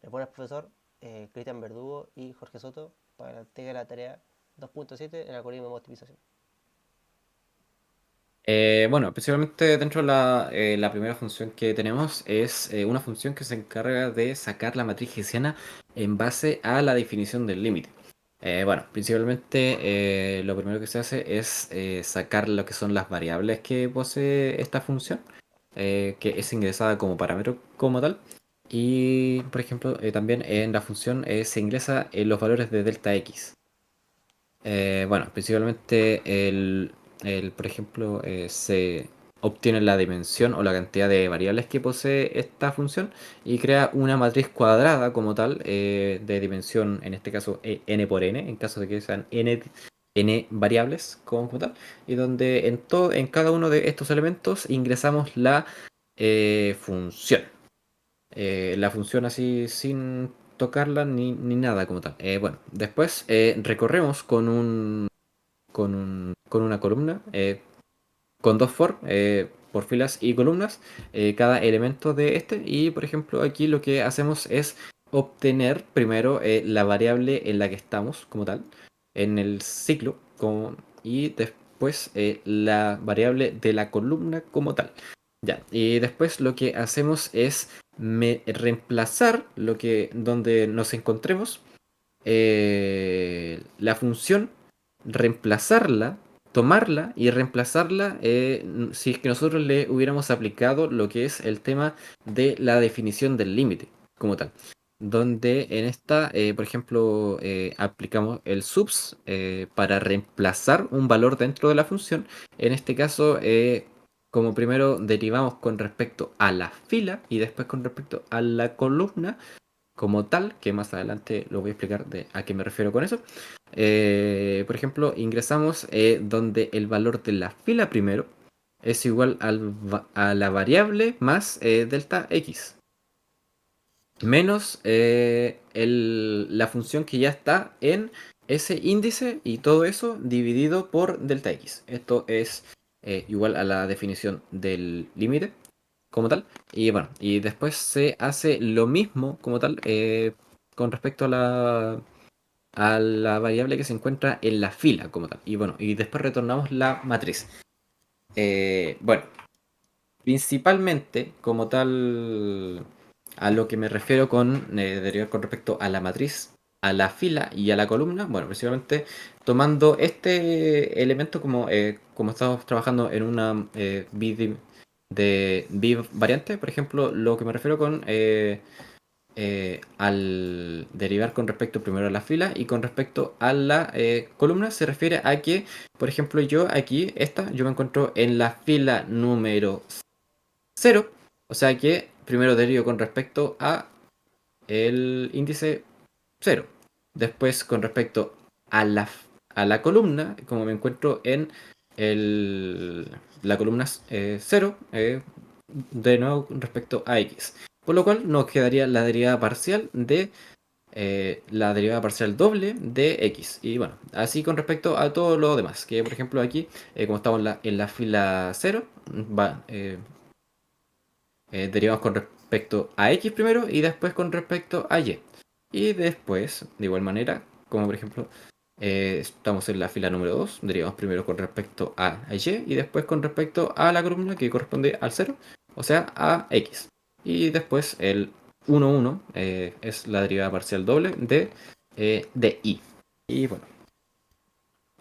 el buen profesor Cristian Verdugo y Jorge Soto para la entrega de la tarea 2.7 en algoritmo de optimización. Bueno, principalmente dentro de la primera función que tenemos es una función que se encarga de sacar la matriz hessiana en base a la definición del límite. Bueno, principalmente lo primero que se hace es sacar lo que son las variables que posee esta función, que es ingresada como parámetro como tal. Y, por ejemplo, también en la función se ingresa los valores de delta x. Bueno, principalmente por ejemplo, se obtiene la dimensión o la cantidad de variables que posee esta función y crea una matriz cuadrada como tal, de dimensión, en este caso, n por n, en caso de que sean n variables como tal, y donde en cada uno de estos elementos ingresamos función. La función así sin tocarla ni nada como tal. Bueno, después recorremos con una columna, con dos por filas y columnas, cada elemento de este. Y por ejemplo, aquí lo que hacemos es obtener primero la variable en la que estamos, como tal, en el ciclo, y después la variable de la columna como tal. Ya, y después lo que hacemos es reemplazar donde nos encontremos la función, reemplazarla, tomarla y reemplazarla, si es que nosotros le hubiéramos aplicado lo que es el tema de la definición del límite como tal. Donde en esta, por ejemplo, aplicamos el subs para reemplazar un valor dentro de la función. En este caso, como primero derivamos con respecto a la fila y después con respecto a la columna, como tal, que más adelante lo voy a explicar de a qué me refiero con eso. Por ejemplo, ingresamos donde el valor de la fila primero es igual a la variable más delta x, menos la función que ya está en ese índice y todo eso dividido por delta x. Esto es igual a la definición del límite como tal. Y bueno, y después se hace lo mismo como tal con respecto a la variable que se encuentra en la fila como tal. Y bueno, y después retornamos la matriz. Bueno, principalmente como tal a lo que me refiero con derivar con respecto a la matriz, a la fila y a la columna. Bueno, principalmente tomando este elemento como estamos trabajando en una bivariante, por ejemplo, lo que me refiero con al derivar con respecto primero a la fila y con respecto a la columna, se refiere a que, por ejemplo, yo aquí, yo me encuentro en la fila número cero, o sea que primero derivo con respecto a el índice cero. Después con respecto a la columna, como me encuentro en la columna cero, de nuevo con respecto a x. Por lo cual nos quedaría la derivada parcial de la derivada parcial doble de x. Y bueno, así con respecto a todo lo demás. Que por ejemplo aquí, como estamos en la fila cero, va, derivamos con respecto a x primero y después con respecto a y. Y después, de igual manera, como por ejemplo, estamos en la fila número 2, derivamos primero con respecto a y después con respecto a la columna que corresponde al cero, o sea, a x. Y después el 1, 1 es la derivada parcial doble de y. Y bueno,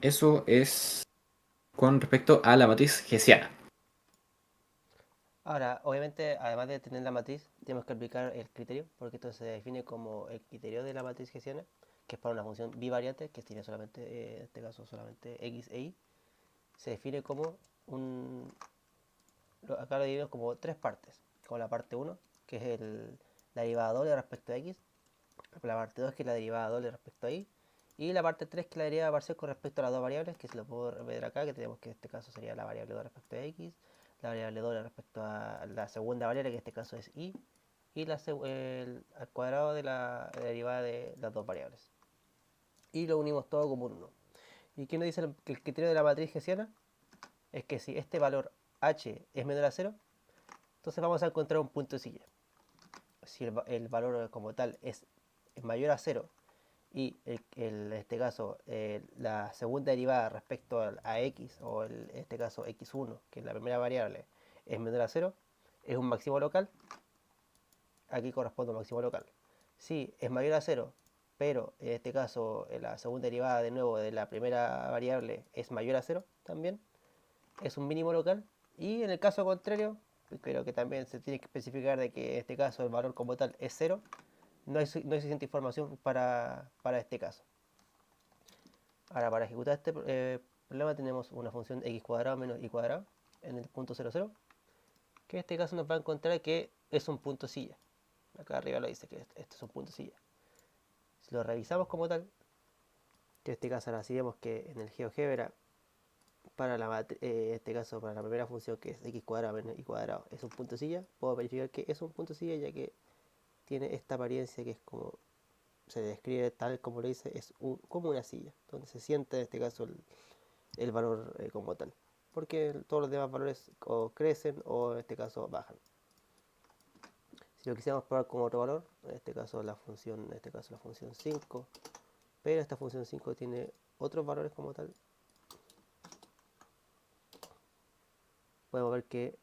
eso es con respecto a la matriz hessiana. Ahora, obviamente, además de tener la matriz, tenemos que aplicar el criterio, porque esto se define como el criterio de la matriz hessiana, que es para una función bivariante, que tiene solamente, en este caso, solamente x e y. Se define como un. Acá lo dividimos como tres partes. Como la parte uno que es la derivada doble respecto a x. La parte 2 que es la derivada doble respecto a y. Y la parte 3 que es la derivada parcial con respecto a las dos variables, que se lo puedo ver acá, que tenemos que en este caso sería la variable 2 respecto a x, la variable doble respecto a la segunda variable, que en este caso es y al cuadrado de la derivada de las dos variables. Y lo unimos todo como un 1. ¿Y qué nos dice el criterio de la matriz hessiana? Es que si este valor h es menor a cero, entonces vamos a encontrar un punto de silla. si el valor como tal es mayor a cero y en este caso la segunda derivada respecto a x, o en este caso x1, que es la primera variable, es menor a cero, es un máximo local. Aquí corresponde un máximo local. Si es mayor a cero, pero en este caso la segunda derivada de nuevo de la primera variable es mayor a cero también, es un mínimo local. Y en el caso contrario, creo que también se tiene que especificar de que en este caso el valor como tal es cero. No hay suficiente información para este caso. Ahora, para ejecutar este problema tenemos una función x cuadrado menos y cuadrado en el punto 00, que en este caso nos va a encontrar que es un punto silla. Acá arriba lo dice que esto es un punto silla. Si lo revisamos como tal, que en este caso ahora sí vemos que en el GeoGebra, en este caso para la primera función que es x cuadrado menos y cuadrado es un punto silla, puedo verificar que es un punto silla, ya que tiene esta apariencia que es como se describe tal como lo dice, es como una silla, donde se siente en este caso el valor como tal. Porque todos los demás valores o crecen o en este caso bajan. Si lo quisiéramos probar con otro valor, en este caso la función 5, pero esta función 5 tiene otros valores como tal, podemos ver que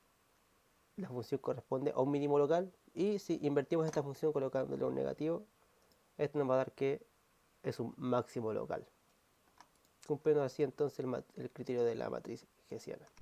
la función corresponde a un mínimo local, y si invertimos esta función colocándole un negativo, esto nos va a dar que es un máximo local, cumpliendo así entonces el criterio de la matriz hessiana.